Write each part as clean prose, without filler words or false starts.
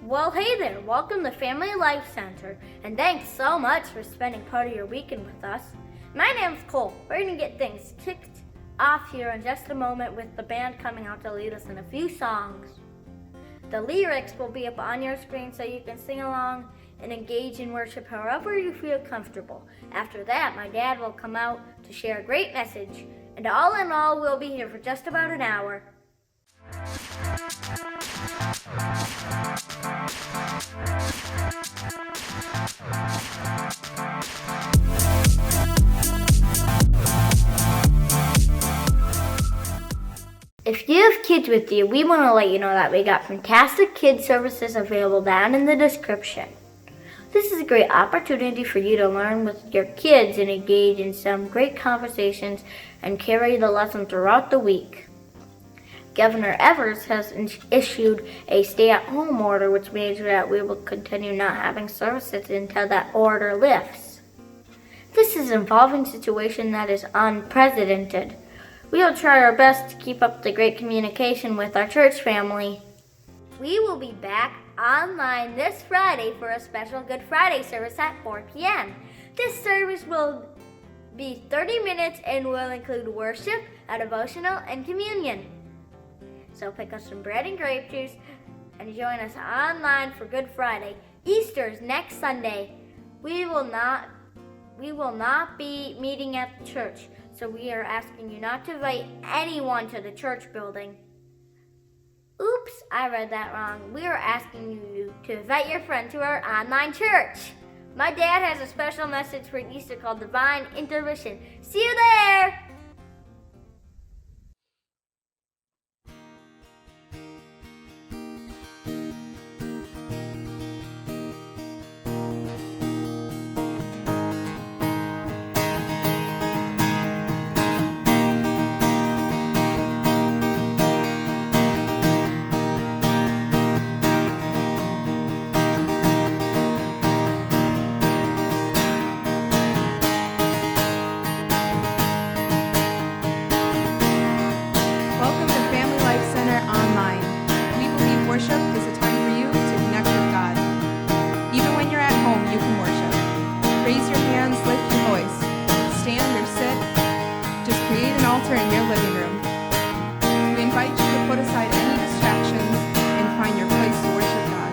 Well, hey there, welcome to Family Life Center, and thanks so much for spending part of your weekend with us. My name's Cole. We're going to get things kicked off here in just a moment with the band coming out to lead us in a few songs. The lyrics will be up on your screen so you can sing along and engage in worship however you feel comfortable. After that, my dad will come out to share a great message, and all in all, we'll be here for just about an hour. If you have kids with you, we want to let you know that we got fantastic kids services available down in the description. This is a great opportunity for you to learn with your kids and engage in some great conversations and carry the lesson throughout the week. Governor Evers has issued a stay-at-home order, which means that we will continue not having services until that order lifts. This is an evolving situation that is unprecedented. We will try our best to keep up the great communication with our church family. We will be back online this Friday for a special Good Friday service at 4 p.m. This service will be 30 minutes and will include worship, a devotional, and communion. So pick up some bread and grape juice and join us online for Good Friday. Easter is next Sunday. We will not be meeting at the church, so we are asking you not to invite anyone to the church building. Oops, I read that wrong. We are asking you to invite your friend to our online church. My dad has a special message for Easter called Divine Intervention. See you there! Worship is a time for you to connect with God. Even when you're at home, you can worship. Raise your hands, lift your voice. Stand or sit. Just create an altar in your living room. We invite you to put aside any distractions and find your place to worship God.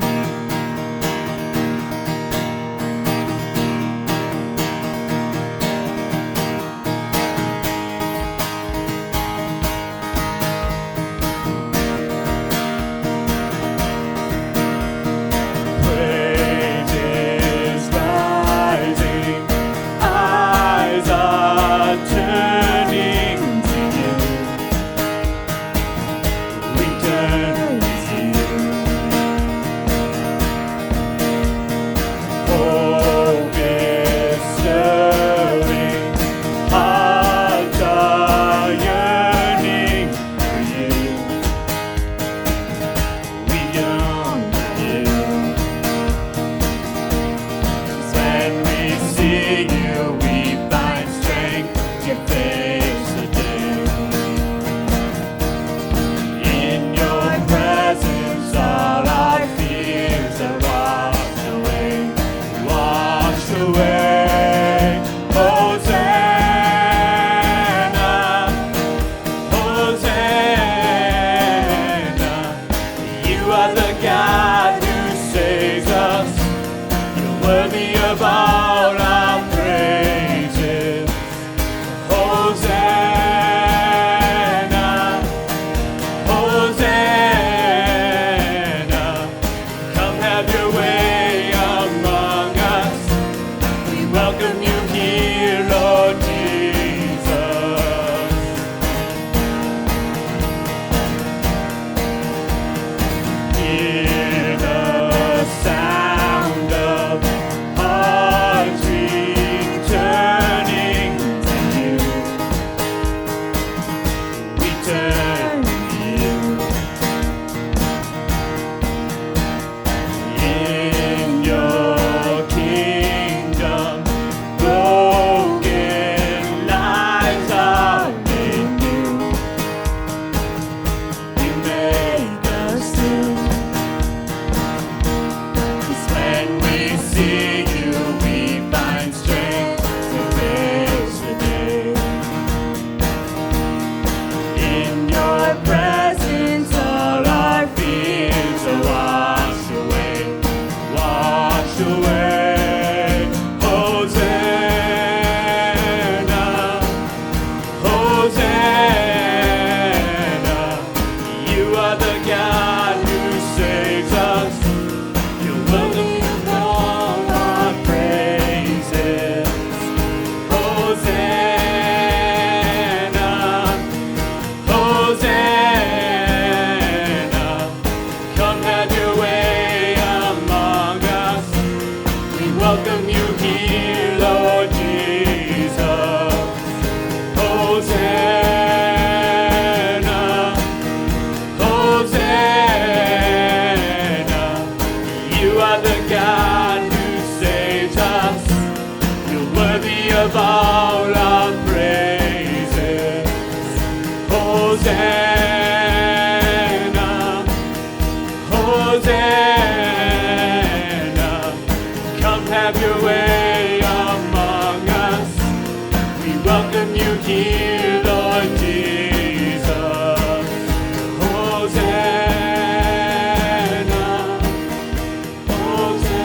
welcome you here, Lord Jesus. Hosanna, Hosanna. You are the God who saves us. You're worthy of all our praises. Hosanna, Hosanna. Come have your way among us. We welcome you here, Lord Jesus. Hosanna, Hosanna.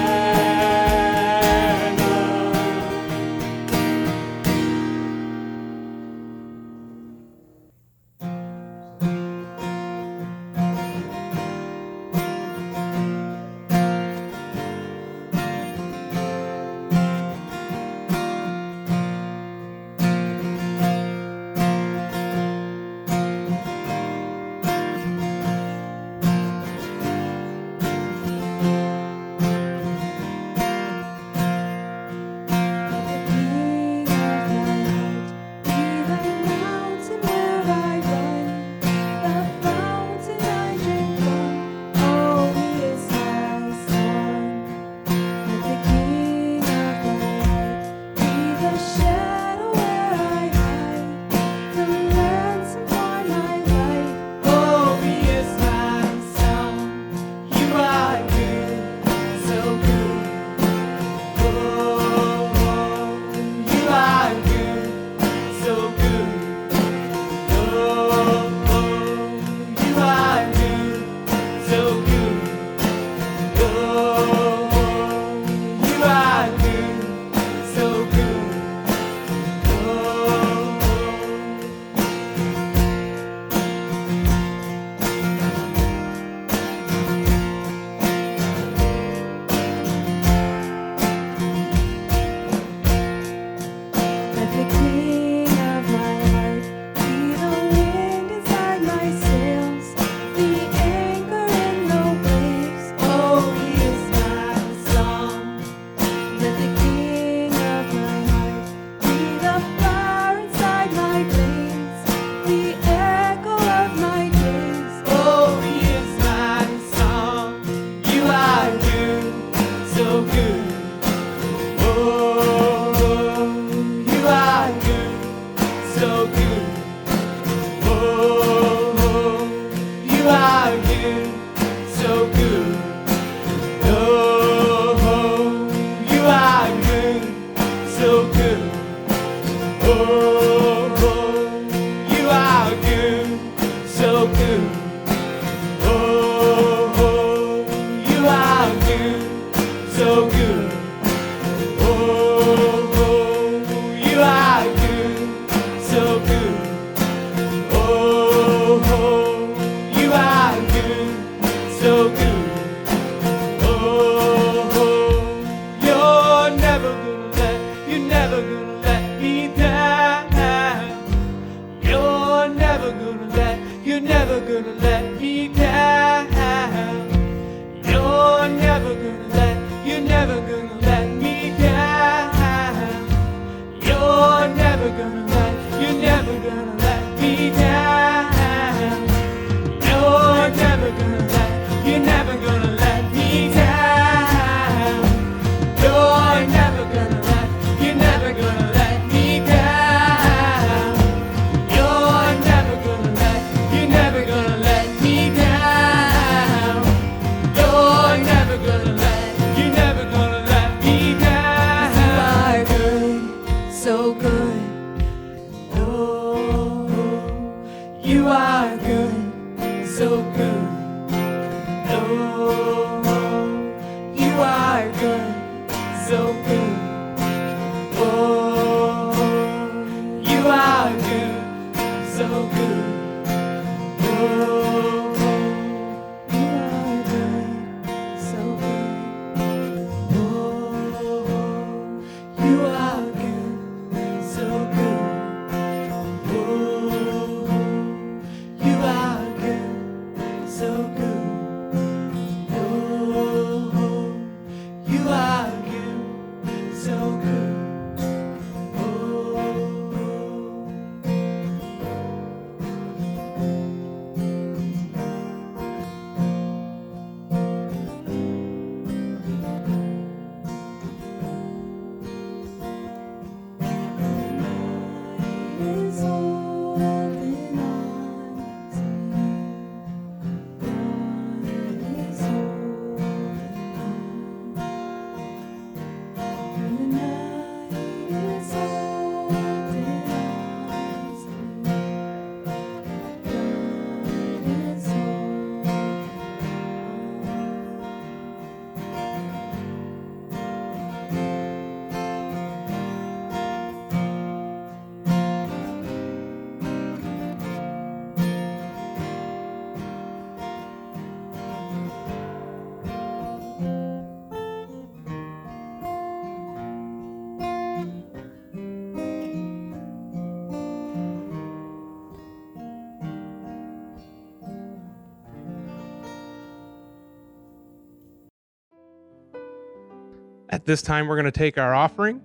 At this time, we're going to take our offering.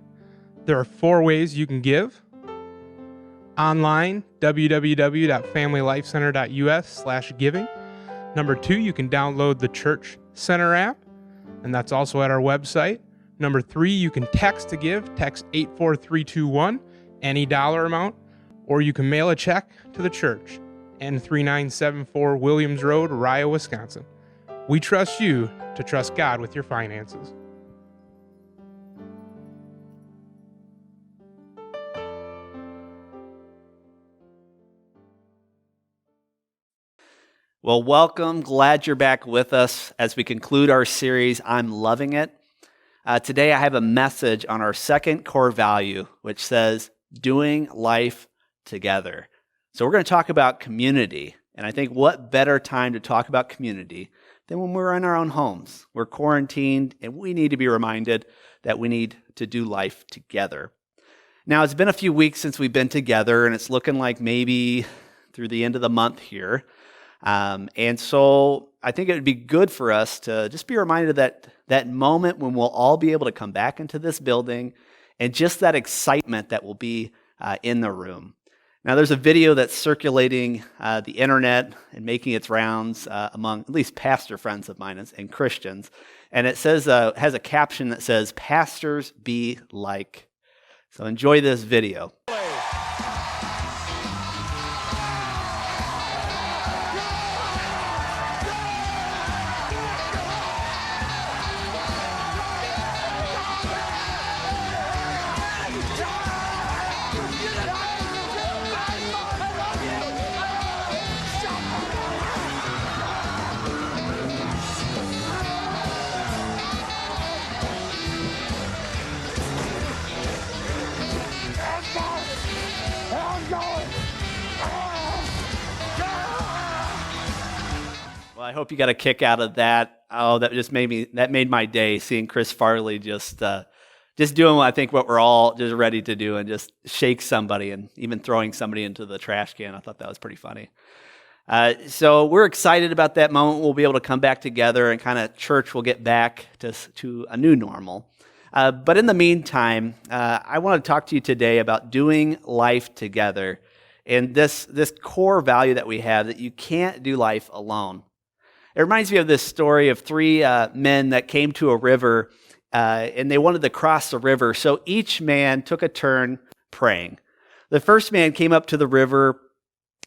There are 4 ways you can give. Online, www.familylifecenter.us/giving. Number 2, you can download the Church Center app, and that's also at our website. Number 3, you can text to give. Text 84321, any dollar amount, or you can mail a check to the church, N3974 Williams Road, Rye, Wisconsin. We trust you to trust God with your finances. Well, welcome. Glad you're back with us as we conclude our series, I'm Loving It. Today I have a message on our second core value, which says, doing life together. So we're going to talk about community. And I think what better time to talk about community than when we're in our own homes. We're quarantined, and we need to be reminded that we need to do life together. Now, it's been a few weeks since we've been together, and it's looking like maybe through the end of the month here. And so I think it would be good for us to just be reminded that that moment when we'll all be able to come back into this building and just that excitement that will be in the room. Now, there's a video that's circulating the internet and making its rounds among at least pastor friends of mine and Christians. And it says, has a caption that says, "Pastors be like." So enjoy this video. Well, I hope you got a kick out of that. Oh, that made my day, seeing Chris Farley just doing what we're all just ready to do, and just shake somebody and even throwing somebody into the trash can. I thought that was pretty funny. So we're excited about that moment. We'll be able to come back together, and kind of church will get back to a new normal. But in the meantime, I want to talk to you today about doing life together, and this core value that we have, that you can't do life alone. It reminds me of this story of 3 men that came to a river, and they wanted to cross the river. So each man took a turn praying. The first man came up to the river,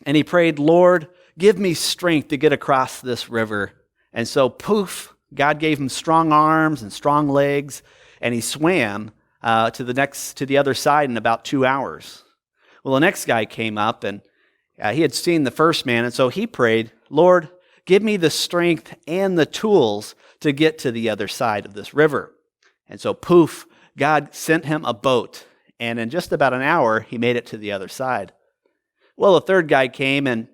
and he prayed, "Lord, give me strength to get across this river." And so, poof, God gave him strong arms and strong legs, and he swam to the other side in about 2 hours. Well, the next guy came up, and he had seen the first man, and so he prayed, "Lord, give me the strength and the tools to get to the other side of this river." And so, poof, God sent him a boat, and in just about an hour, he made it to the other side. Well, the third guy came, and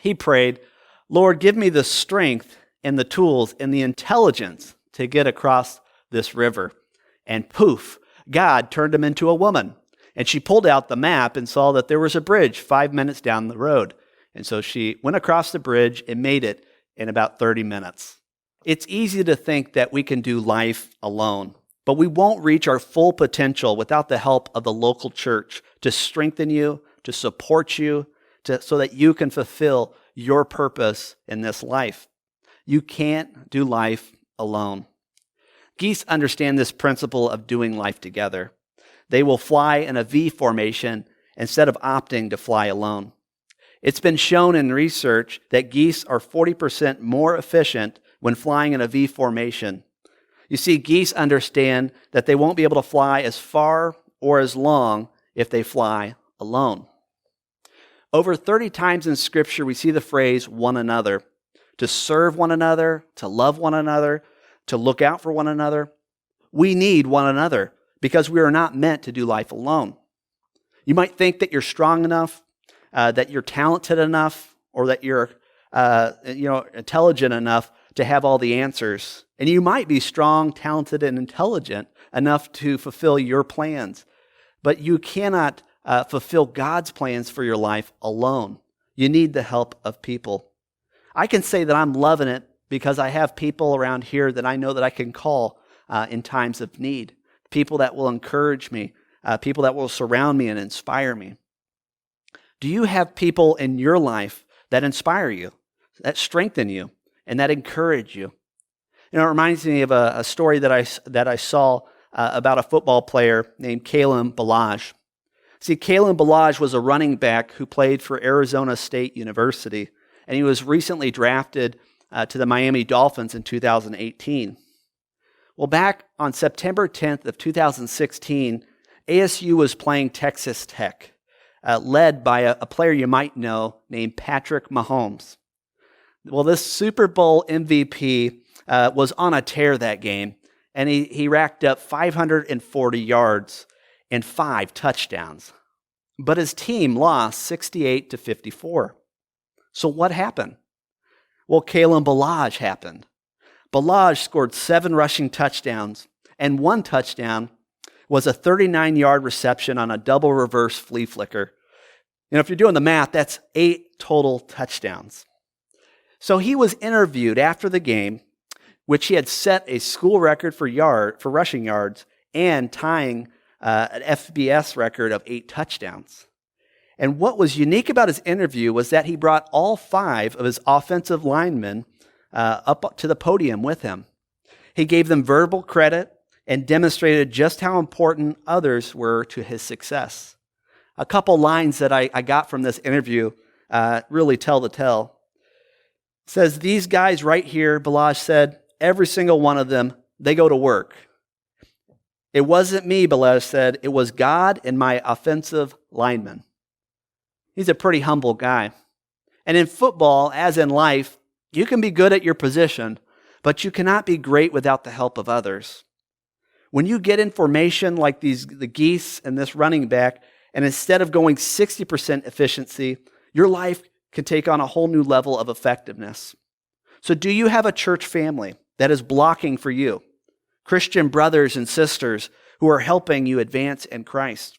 he prayed, "Lord, give me the strength and the tools and the intelligence to get across this river." And poof, God turned him into a woman. And she pulled out the map and saw that there was a bridge 5 minutes down the road. And so she went across the bridge and made it in about 30 minutes. It's easy to think that we can do life alone, but we won't reach our full potential without the help of the local church to strengthen you, to support you, so that you can fulfill your purpose in this life. You can't do life alone. Geese understand this principle of doing life together. They will fly in a V formation instead of opting to fly alone. It's been shown in research that geese are 40% more efficient when flying in a V formation. You see, geese understand that they won't be able to fly as far or as long if they fly alone. Over 30 times in Scripture, we see the phrase "one another," to serve one another, to love one another, to look out for one another. We need one another because we are not meant to do life alone. You might think that you're strong enough, that you're talented enough, or that you're intelligent enough to have all the answers. And you might be strong, talented, and intelligent enough to fulfill your plans. But you cannot fulfill God's plans for your life alone. You need the help of people. I can say that I'm loving it because I have people around here that I know that I can call in times of need, people that will encourage me, people that will surround me and inspire me. Do you have people in your life that inspire you, that strengthen you, and that encourage you? It reminds me of a story that I saw about a football player named Kalen Ballage. See, Kalen Ballage was a running back who played for Arizona State University, and he was recently drafted to the Miami Dolphins in 2018. Well, back on September 10th of 2016, ASU was playing Texas Tech, led by a player you might know named Patrick Mahomes. Well, this Super Bowl MVP was on a tear that game, and he racked up 540 yards and 5 touchdowns. But his team lost 68-54. So what happened? Well, Kalen Ballage happened. Ballage scored 7 rushing touchdowns, and 1 touchdown was a 39-yard reception on a double reverse flea flicker. If you're doing the math, that's 8 total touchdowns. So he was interviewed after the game, which he had set a school record for rushing yards and tying an FBS record of 8 touchdowns. And what was unique about his interview was that he brought all 5 of his offensive linemen up to the podium with him. He gave them verbal credit and demonstrated just how important others were to his success. A couple lines that I got from this interview really tell the tale. It says, "These guys right here," Ballage said, "every single one of them, they go to work. It wasn't me," Ballage said, "it was God and my offensive linemen." He's a pretty humble guy. And in football, as in life, you can be good at your position, but you cannot be great without the help of others. When you get in formation like the geese and this running back, and instead of going 60% efficiency, your life can take on a whole new level of effectiveness. So do you have a church family that is blocking for you? Christian brothers and sisters who are helping you advance in Christ?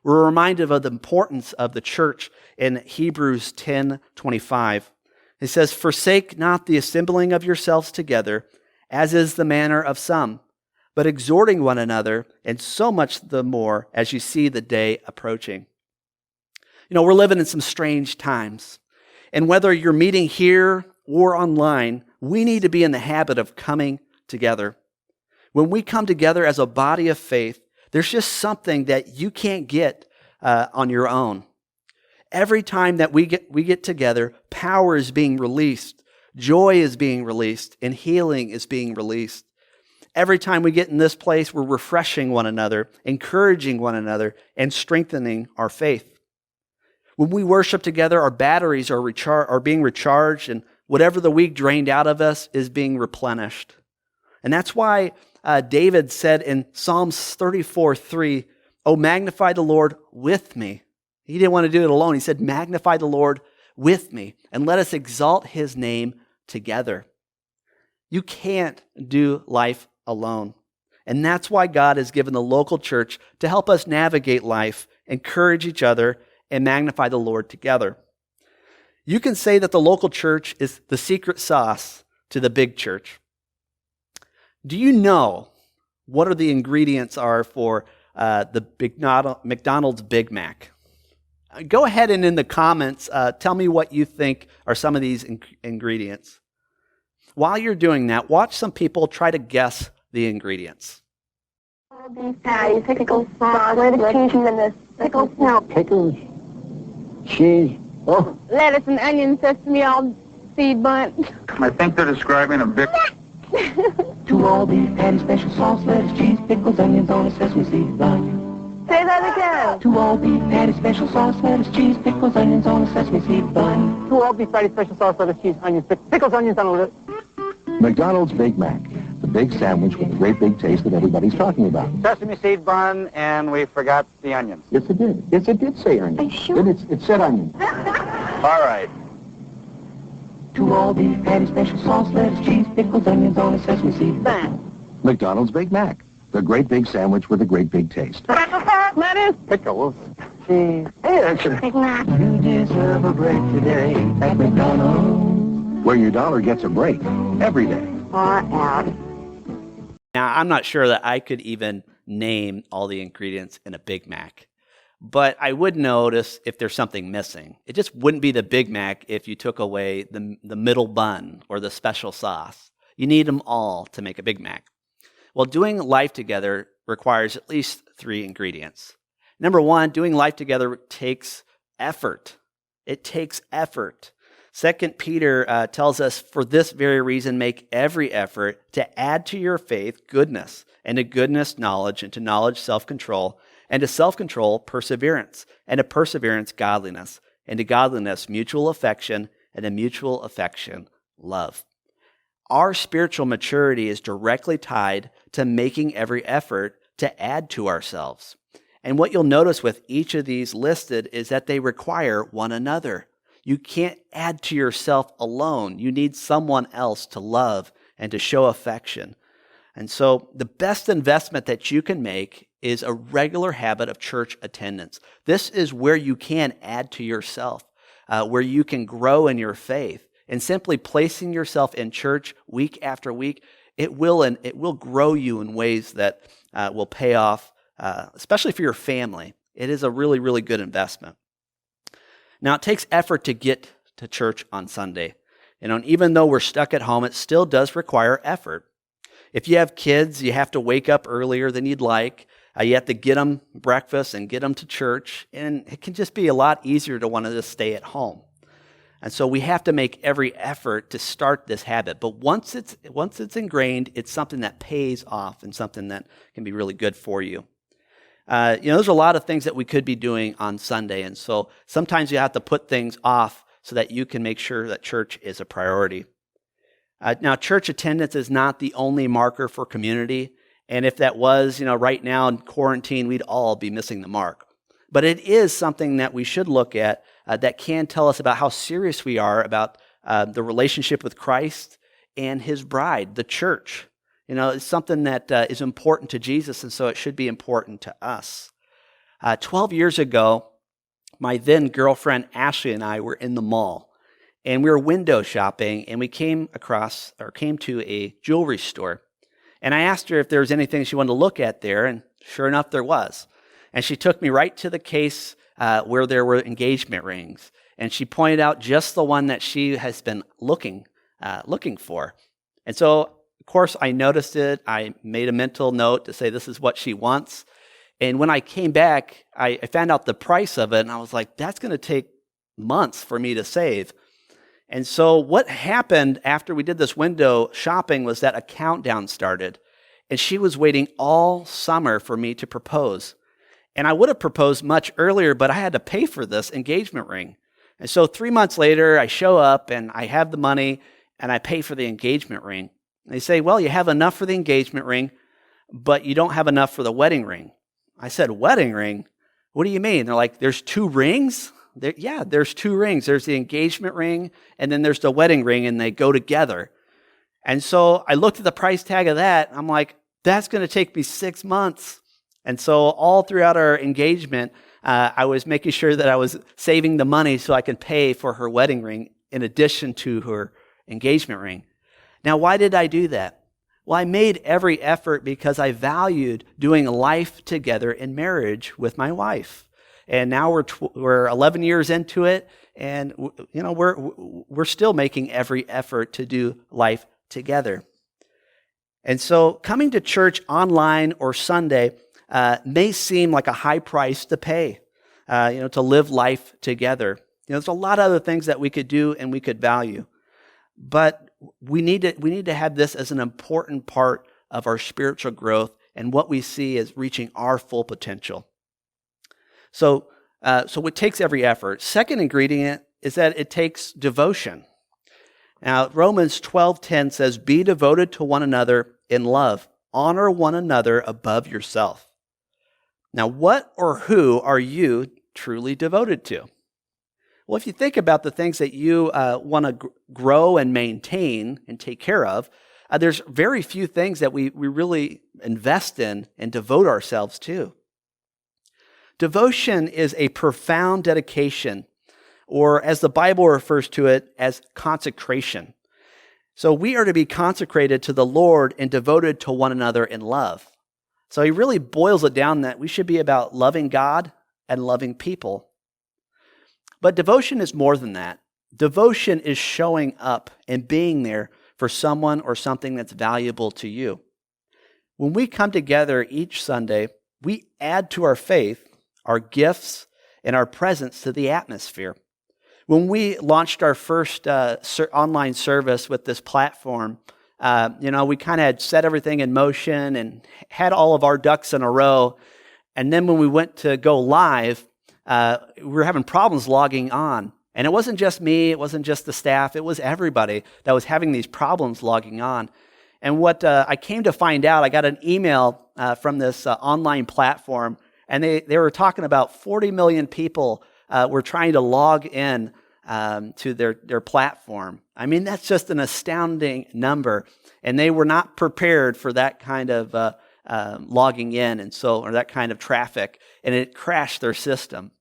We're reminded of the importance of the church in Hebrews 10:25. It says, "Forsake not the assembling of yourselves together, as is the manner of some, but exhorting one another, and so much the more as you see the day approaching." We're living in some strange times. And whether you're meeting here or online, we need to be in the habit of coming together. When we come together as a body of faith, there's just something that you can't get on your own. Every time that we get together, power is being released, joy is being released, and healing is being released. Every time we get in this place, we're refreshing one another, encouraging one another, and strengthening our faith. When we worship together, our batteries are being recharged, and whatever the week drained out of us is being replenished. And that's why David said in Psalms 34:3, "Oh, magnify the Lord with me." He didn't want to do it alone. He said, "Magnify the Lord with me, and let us exalt his name together." You can't do life alone. And that's why God has given the local church to help us navigate life, encourage each other, and magnify the Lord together. You can say that the local church is the secret sauce to the big church. Do you know what are the ingredients are for the McDonald's Big Mac? Go ahead and in the comments, tell me what you think are some of these ingredients. While you're doing that, watch some people try to guess the ingredients. Beef patty, pickles, sauce, lettuce, cheese, and the pickles. No. Pickles, cheese, Lettuce and onion, sesame, all seed bun. I think they're describing a big... 2 all-beef patty, special sauce, lettuce, cheese, pickles, onions on a sesame seed bun. Say that again. 2 all-beef patty, special sauce, lettuce, cheese, pickles, onions on a sesame seed bun. 2 all-beef patty, special sauce, lettuce, cheese, onions, pickles, onions on a... McDonald's Big Mac, the big sandwich with the great big taste that everybody's talking about. Sesame seed bun, and we forgot the onions. Yes, it did. Yes, it did say onion. Are you sure? It said onion. All right. 2 all-beef patty, special sauce, lettuce, cheese, pickles, onions on a sesame seed bun. McDonald's Big Mac, the great big sandwich with a great big taste. Special sauce, lettuce. Pickles, cheese, and... Big Mac. You deserve a break today at McDonald's. Where your dollar gets a break every day. Far out. Now, I'm not sure that I could even name all the ingredients in a Big Mac, but I would notice if there's something missing. It just wouldn't be the Big Mac if you took away the middle bun or the special sauce. You need them all to make a Big Mac. Well, doing life together requires at least 3 ingredients. Number 1, doing life together takes effort. It takes effort. 2 Peter tells us, for this very reason, make every effort to add to your faith goodness, and to goodness knowledge, and to knowledge self-control, and to self-control perseverance, and to perseverance godliness, and to godliness mutual affection, and to mutual affection love. Our spiritual maturity is directly tied to making every effort to add to ourselves. And what you'll notice with each of these listed is that they require one another. You can't add to yourself alone. You need someone else to love and to show affection. And so the best investment that you can make is a regular habit of church attendance. This is where you can add to yourself, where you can grow in your faith. And simply placing yourself in church week after week, it will grow you in ways that will pay off, especially for your family. It is a really, really good investment. Now, it takes effort to get to church on Sunday. And even though we're stuck at home, it still does require effort. If you have kids, you have to wake up earlier than you'd like. You have to get them breakfast and get them to church. And it can just be a lot easier to want to just stay at home. And so we have to make every effort to start this habit. But once it's ingrained, it's something that pays off and something that can be really good for you. There's a lot of things that we could be doing on Sunday. And so sometimes you have to put things off so that you can make sure that church is a priority. Now, church attendance is not the only marker for community. And if that was, right now in quarantine, we'd all be missing the mark. But it is something that we should look at that can tell us about how serious we are about the relationship with Christ and his bride, the church. It's something that is important to Jesus, and so it should be important to us. 12 years ago, my then girlfriend Ashley and I were in the mall, and we were window shopping, and we came to a jewelry store. And I asked her if there was anything she wanted to look at there, and sure enough, there was. And she took me right to the case where there were engagement rings. And she pointed out just the one that she has been looking for. And so, of course, I noticed it. I made a mental note to say this is what she wants. And when I came back, I found out the price of it. And I was like, that's going to take months for me to save. And so what happened after we did this window shopping was that a countdown started. And she was waiting all summer for me to propose. And I would have proposed much earlier, but I had to pay for this engagement ring. And so 3 months later, I show up and I have the money and I pay for the engagement ring. And they say, well, you have enough for the engagement ring, but you don't have enough for the wedding ring. I said, wedding ring? What do you mean? They're like, there's 2 rings? Yeah, there's 2 rings. There's the engagement ring and then there's the wedding ring, and they go together. And so I looked at the price tag of that. And I'm like, that's going to take me 6 months. And so all throughout our engagement, I was making sure that I was saving the money so I could pay for her wedding ring in addition to her engagement ring. Now, why did I do that? Well, I made every effort because I valued doing life together in marriage with my wife. And now we're 11 years into it, and we're still making every effort to do life together. And so coming to church online or Sunday may seem like a high price to pay, to live life together. There's a lot of other things that we could do and we could value, but we need to have this as an important part of our spiritual growth and what we see as reaching our full potential. So it takes every effort. Second ingredient is that it takes devotion. Now, Romans 12:10 says, "Be devoted to one another in love. Honor one another above yourself." Now, what or who are you truly devoted to? Well, if you think about the things that you want to grow and maintain and take care of, there's very few things that we really invest in and devote ourselves to. Devotion is a profound dedication, or as the Bible refers to it, as consecration. So we are to be consecrated to the Lord and devoted to one another in love. So he really boils it down that we should be about loving God and loving people. But devotion is more than that. Devotion is showing up and being there for someone or something that's valuable to you. When we come together each Sunday, we add to our faith, our gifts, and our presence to the atmosphere. When we launched our first online service with this platform, we kind of had set everything in motion and had all of our ducks in a row. And then when we went to go live, we were having problems logging on. And it wasn't just me, it wasn't just the staff, it was everybody that was having these problems logging on. And what I came to find out, I got an email from this online platform, and they were talking about 40 million people were trying to log in to their platform. I mean, that's just an astounding number. And they were not prepared for that kind of logging in or that kind of traffic, and it crashed their system.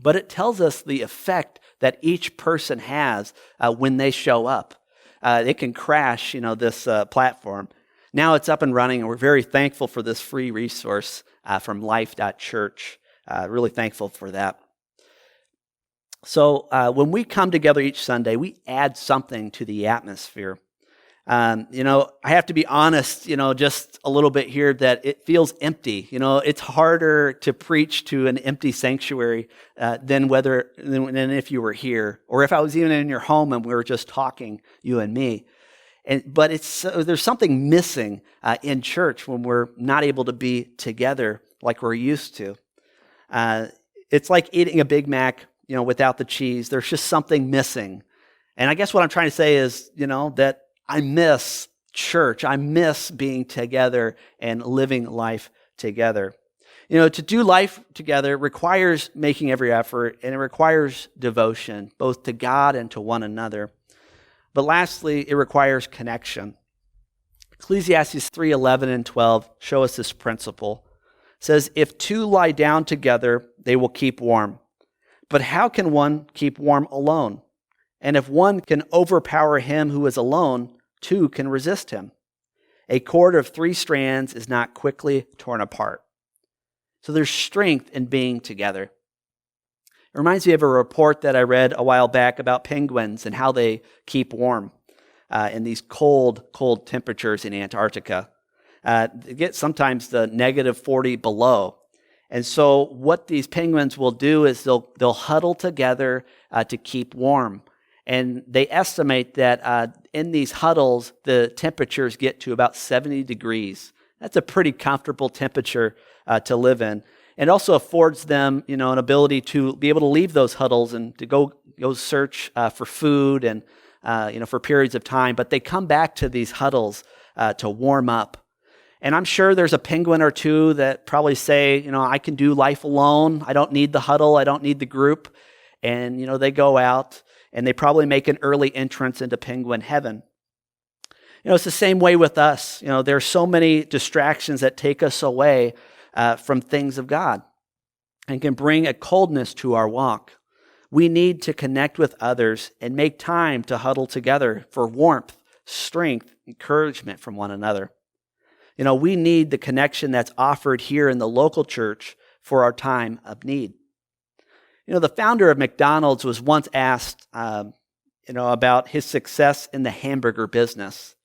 But it tells us the effect that each person has when they show up. It can crash, this platform. Now it's up and running, and we're very thankful for this free resource from life.church. Really thankful for that. So when we come together each Sunday, we add something to the atmosphere. I have to be honest, just a little bit here that it feels empty. It's harder to preach to an empty sanctuary than if you were here, or if I was even in your home and we were just talking, you and me. But there's something missing in church when we're not able to be together like we're used to. It's like eating a Big Mac, without the cheese. There's just something missing. And I guess what I'm trying to say is, that I miss church. I miss being together and living life together. To do life together requires making every effort, and it requires devotion, both to God and to one another. But lastly, it requires connection. Ecclesiastes 3:11 and 12 show us this principle. It says, if two lie down together, they will keep warm. But how can one keep warm alone? And if one can overpower him who is alone, two can resist him. A cord of 3 strands is not quickly torn apart. So there's strength in being together. It reminds me of a report that I read a while back about penguins and how they keep warm in these cold temperatures in Antarctica. They get sometimes the -40 below. And so what these penguins will do is they'll huddle together to keep warm. And they estimate that in these huddles, the temperatures get to about 70 degrees. That's a pretty comfortable temperature to live in. It also affords them, an ability to be able to leave those huddles and to go search for food and, for periods of time. But they come back to these huddles to warm up. And I'm sure there's a penguin or two that probably say, I can do life alone. I don't need the huddle. I don't need the group. And, they go out and they probably make an early entrance into penguin heaven. It's the same way with us. There's so many distractions that take us away from things of God and can bring a coldness to our walk. We need to connect with others and make time to huddle together for warmth, strength, encouragement from one another. We need the connection that's offered here in the local church for our time of need. The founder of McDonald's was once asked, about his success in the hamburger business.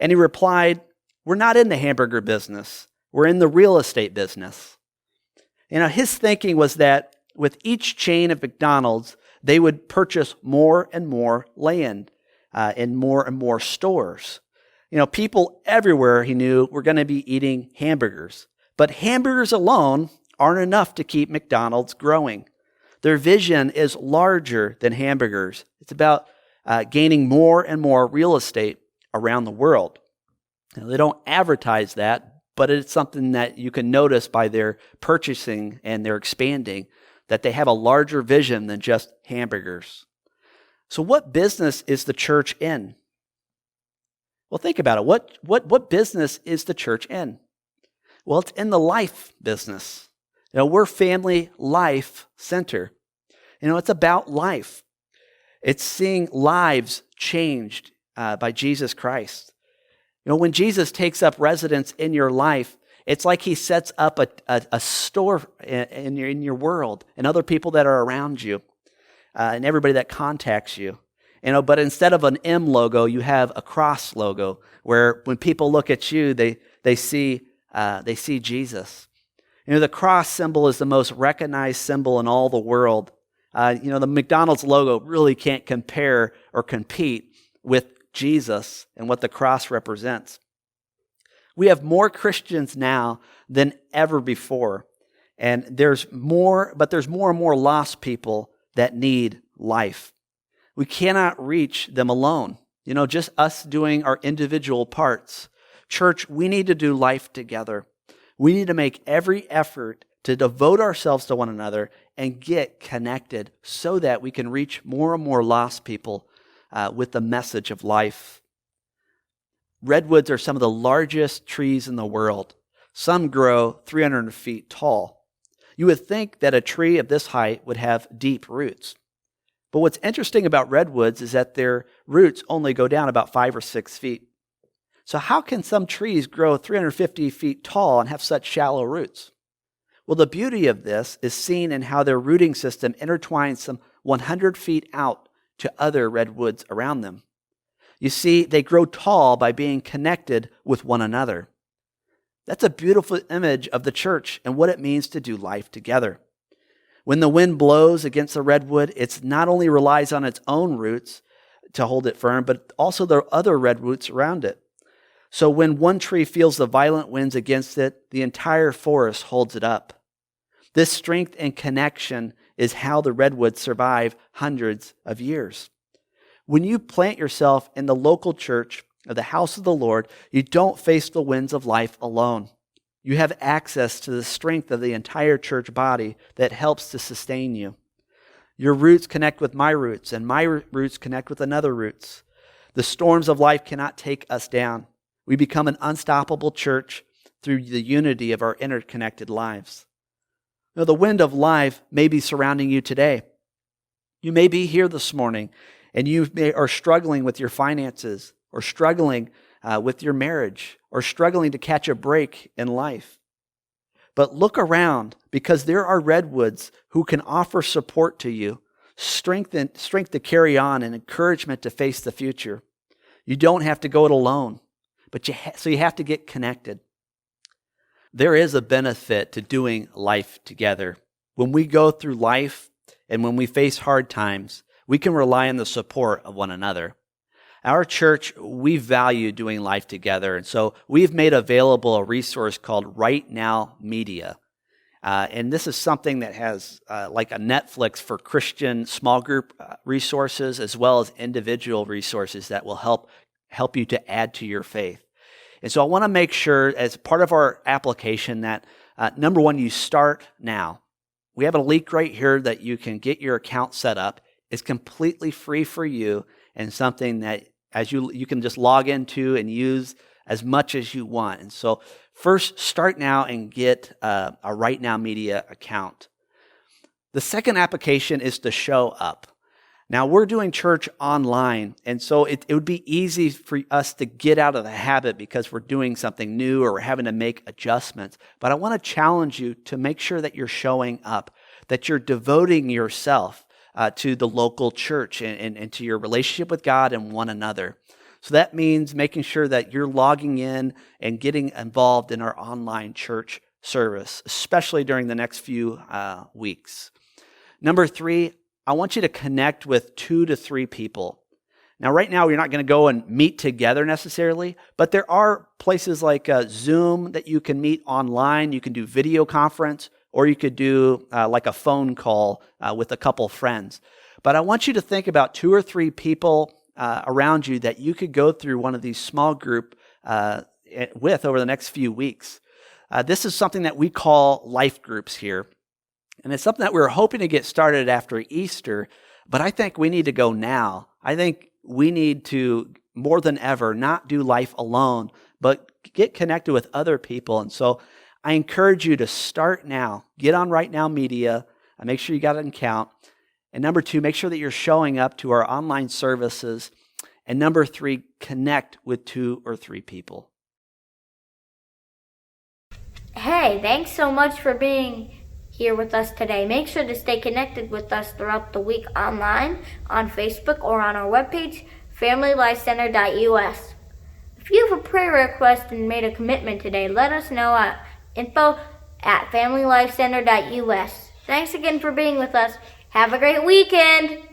And he replied, we're not in the hamburger business. We're in the real estate business. His thinking was that with each chain of McDonald's, they would purchase more and more land in more and more stores. People everywhere, he knew, were going to be eating hamburgers. But hamburgers alone aren't enough to keep McDonald's growing. Their vision is larger than hamburgers. It's about gaining more and more real estate around the world. They don't advertise that, but it's something that you can notice by their purchasing and their expanding, that they have a larger vision than just hamburgers. So what business is the church in? Well, think about it. What business is the church in? Well, it's in the life business. We're Family Life Center. It's about life. It's seeing lives changed by Jesus Christ. You know, when Jesus takes up residence in your life, it's like he sets up a store in your world and other people that are around you and everybody that contacts you. You know, but instead of an M logo, you have a cross logo where when people look at you, they see Jesus. You know, the cross symbol is the most recognized symbol in all the world. You know, the McDonald's logo really can't compare or compete with Jesus and what the cross represents. We have more Christians now than ever before, and there's more and more lost people that need life. We cannot reach them alone. You know, just us doing our individual parts. Church, we need to do life together. We need to make every effort to devote ourselves to one another and get connected so that we can reach more and more lost people with the message of life. Redwoods are some of the largest trees in the world. Some grow 300 feet tall. You would think that a tree of this height would have deep roots. But what's interesting about redwoods is that their roots only go down about 5 or 6 feet. So how can some trees grow 350 feet tall and have such shallow roots? Well, the beauty of this is seen in how their rooting system intertwines some 100 feet out to other redwoods around them. You see, they grow tall by being connected with one another. That's a beautiful image of the church and what it means to do life together. When the wind blows against a redwood, it not only relies on its own roots to hold it firm, but also the other redwoods around it. So when one tree feels the violent winds against it, the entire forest holds it up. This strength and connection is how the redwoods survive hundreds of years. When you plant yourself in the local church of the house of the Lord, you don't face the winds of life alone. You have access to the strength of the entire church body that helps to sustain you. Your roots connect with my roots, and my roots connect with another roots. The storms of life cannot take us down. We become an unstoppable church through the unity of our interconnected lives. Now, the wind of life may be surrounding you today. You may be here this morning, and you are struggling with your finances, or struggling with your marriage, or struggling to catch a break in life. But look around, because there are redwoods who can offer support to you, strength to carry on, and encouragement to face the future. You don't have to go it alone, but so you have to get connected. There is a benefit to doing life together. When we go through life and when we face hard times, we can rely on the support of one another. Our church, we value doing life together, and so we've made available a resource called Right Now Media. And this is something that has like a Netflix for Christian small group resources, as well as individual resources that will help you to add to your faith. And so I want to make sure, as part of our application, that number one, you start now. We have a link right here that you can get your account set up. It's completely free for you, and something that as you can just log into and use as much as you want. And so first, start now and get a Right Now Media account. The second application is to show up. Now, we're doing church online, and so it would be easy for us to get out of the habit because we're doing something new or we're having to make adjustments. But I want to challenge you to make sure that you're showing up, that you're devoting yourself to the local church and to your relationship with God and one another. So that means making sure that you're logging in and getting involved in our online church service, especially during the next few weeks. Number 3, I want you to connect with 2 to 3 people. Now, right now, you're not going to go and meet together necessarily, but there are places like Zoom that you can meet online. You can do video conference, or you could do like a phone call with a couple friends. But I want you to think about 2 or 3 people around you that you could go through one of these small group with over the next few weeks. This is something that we call life groups here. And it's something that we were hoping to get started after Easter, but I think we need to go now. I think we need to, more than ever, not do life alone, but get connected with other people. And so I encourage you to start now. Get on Right Now Media. Make sure you got an account. And number 2, make sure that you're showing up to our online services And number 3, connect with 2 or 3 people. Hey, thanks so much for being here with us today. Make sure to stay connected with us throughout the week online, on Facebook, or on our webpage, familylifecenter.us. If you have a prayer request and made a commitment today, let us know at info@familylifecenter.us. Thanks again for being with us. Have a great weekend.